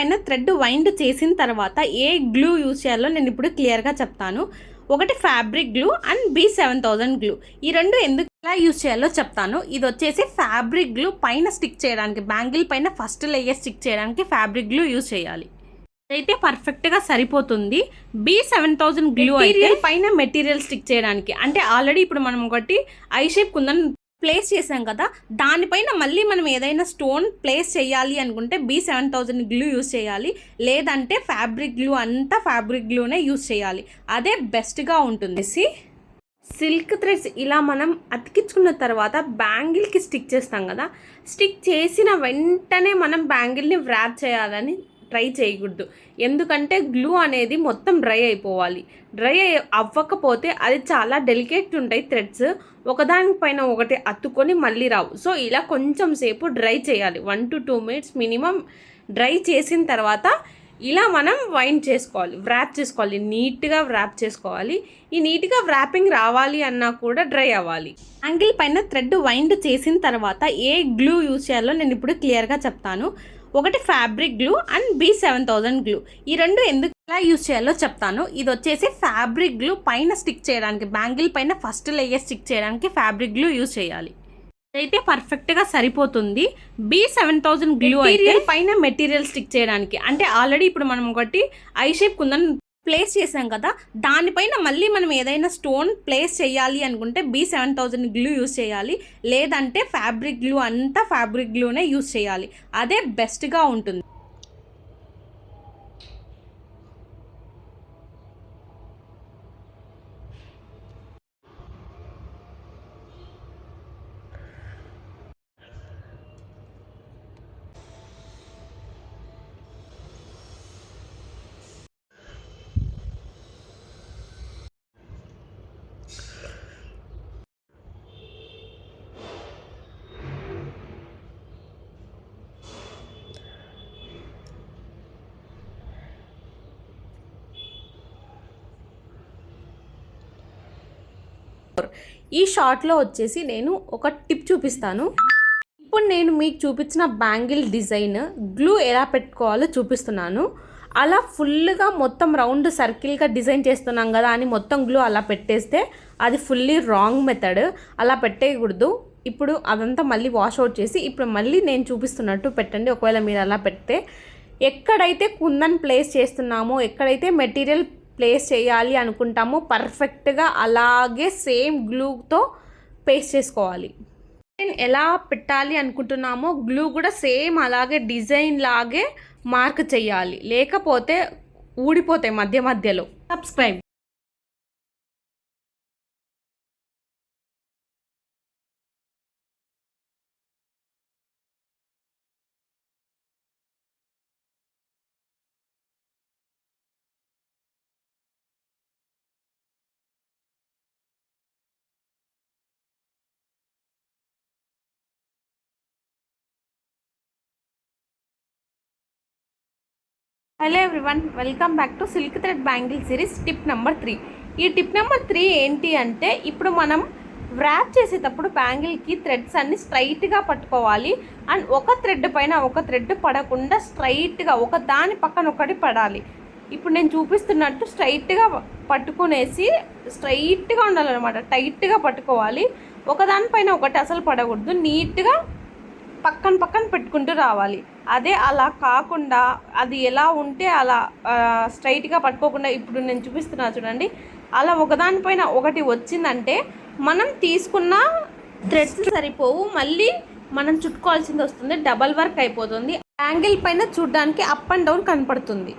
పైన thread wind చేసిన తర్వాత ఏ గ్లూ యూజ్ చేయాలో నేను ఇప్పుడు క్లియర్గా చెప్తాను. ఒకటి fabric glue and B7000 glue. ఈ రెండు ఎందుకు ఎలా యూజ్ చేయాలో చెప్తాను. ఇది వచ్చేసి ఫ్యాబ్రిక్ గ్లూ పైన స్టిక్ చేయడానికి, బ్యాంగిల్ పైన ఫస్ట్ లేయర్ స్టిక్ చేయడానికి ఫ్యాబ్రిక్ గ్లూ యూజ్ చేయాలి. అయితే పర్ఫెక్ట్గా సరిపోతుంది. B7000 గ్లూ అయితే పైన మెటీరియల్ స్టిక్ చేయడానికి, అంటే ఆల్రెడీ ఇప్పుడు మనం ఒకటి ఐ షేప్ కుందని ప్లేస్ చేసాం కదా, దానిపైన మళ్ళీ మనం ఏదైనా స్టోన్ ప్లేస్ చేయాలి అనుకుంటే B7000 గ్లూ యూజ్ చేయాలి. లేదంటే ఫ్యాబ్రిక్ గ్లూ అంతా ఫ్యాబ్రిక్ గ్లూనే యూజ్ చేయాలి. అదే బెస్ట్గా ఉంటుంది. సిల్క్ థ్రెడ్స్ ఇలా మనం అతికించుకున్న తర్వాత బ్యాంగిల్కి స్టిక్ చేస్తాం కదా, స్టిక్ చేసిన వెంటనే మనం బ్యాంగిల్ని వ్రాప్ చేయాలని ట్రై చేయకూడదు. ఎందుకంటే గ్లూ అనేది మొత్తం డ్రై అయిపోవాలి. డ్రై అవ్వకపోతే అది చాలా డెలికేట్ ఉంటాయి థ్రెడ్స్, ఒకదానిపైన ఒకటి అతుక్కొని మళ్ళీ రావు. సో ఇలా కొంచెం సేపు డ్రై చేయాలి, 1 to 2 minutes మినిమం. డ్రై చేసిన తర్వాత ఇలా మనం వైండ్ చేసుకోవాలి, వ్రాప్ చేసుకోవాలి, నీట్గా వ్రాప్ చేసుకోవాలి. ఈ నీట్గా వ్రాపింగ్ రావాలి అన్నా కూడా డ్రై అవ్వాలి. యాంగిల్ పైన థ్రెడ్ వైండ్ చేసిన తర్వాత ఏ గ్లూ యూజ్ చేయాలో నేను ఇప్పుడు క్లియర్గా చెప్తాను. ఒకటి fabric glue and B7000 glue. ఈ రెండు ఎందుకు ఎలా యూజ్ చేయాలో చెప్తాను. ఇది వచ్చేసి ఫ్యాబ్రిక్ గ్లూ పైన స్టిక్ చేయడానికి, బ్యాంగిల్ పైన ఫస్ట్ లేయర్ స్టిక్ చేయడానికి ఫ్యాబ్రిక్ గ్లూ యూజ్ చేయాలి. అయితే పర్ఫెక్ట్గా సరిపోతుంది. B7000 గ్లూ అయితే పైన మెటీరియల్ స్టిక్ చేయడానికి, అంటే ఆల్రెడీ ఇప్పుడు మనం ఒకటి ఐ షేప్ కుందని ప్లేస్ చేసాం కదా, దానిపైన మళ్ళీ మనం ఏదైనా స్టోన్ ప్లేస్ చేయాలి అనుకుంటే B7000 గ్లూ యూజ్ చేయాలి. లేదంటే ఫ్యాబ్రిక్ గ్లూ అంతా ఫ్యాబ్రిక్ గ్లూనే యూజ్ చేయాలి. అదే బెస్ట్గా ఉంటుంది. ఈ షార్ట్లో వచ్చేసి నేను ఒక టిప్ చూపిస్తాను. ఇప్పుడు నేను మీకు చూపించిన బ్యాంగిల్ డిజైన్ గ్లూ ఎలా పెట్టుకోవాలో చూపిస్తున్నాను. అలా ఫుల్గా మొత్తం రౌండ్ సర్కిల్గా డిజైన్ చేస్తున్నాం కదా అని మొత్తం గ్లూ అలా పెట్టేస్తే అది ఫుల్లీ రాంగ్ మెథడ్. అలా పెట్టేయకూడదు. ఇప్పుడు అదంతా మళ్ళీ వాష్ అవుట్ చేసి ఇప్పుడు మళ్ళీ నేను చూపిస్తున్నట్టు పెట్టండి. ఒకవేళ మీరు అలా పెడితే ఎక్కడైతే కుందన్ ప్లేస్ చేస్తున్నామో, ఎక్కడైతే మెటీరియల్ ప్లేస్ చేయాలి అనుకుంటామో పర్ఫెక్ట్గా అలాగే సేమ్ గ్లూతో పేస్ట్ చేసుకోవాలి. ఎలా పెట్టాలి అనుకుంటున్నామో గ్లూ కూడా సేమ్ అలాగే డిజైన్ లాగే మార్క్ చేయాలి, లేకపోతే ఊడిపోతాయి మధ్య మధ్యలో. Subscribe. Hello everyone, welcome back to silk thread bangle series tip number 3. ఈ టిప్ నెంబర్ 3 ఏంటి అంటే, ఇప్పుడు మనం వ్రాప్ చేసేటప్పుడు బ్యాంగిల్కి థ్రెడ్స్ అన్ని స్ట్రైట్గా పట్టుకోవాలి. అండ్ ఒక థ్రెడ్ పైన ఒక థ్రెడ్ పడకుండా స్ట్రైట్గా ఒక దాని పక్కన ఒకటి పడాలి. ఇప్పుడు నేను చూపిస్తున్నట్టు స్ట్రైట్గా పట్టుకునేసి స్ట్రైట్గా ఉండాలన్నమాట, టైట్గా పట్టుకోవాలి. ఒకదానిపైన ఒకటి అసలు పడకూడదు, నీట్గా పక్కన పక్కన పెట్టుకుంటూ రావాలి. అదే అలా కాకుండా అది ఎలా ఉంటే అలా స్ట్రైట్గా పట్టుకోకుండా ఇప్పుడు నేను చూపిస్తున్నా చూడండి, అలా ఒకదానిపైన ఒకటి వచ్చిందంటే మనం తీసుకున్న థ్రెడ్స్ సరిపోవు, మళ్ళీ మనం చుట్టుకోవాల్సింది వస్తుంది, డబల్ వర్క్ అయిపోతుంది. యాంగిల్ పైన చూడడానికి అప్ అండ్ డౌన్ కనపడుతుంది.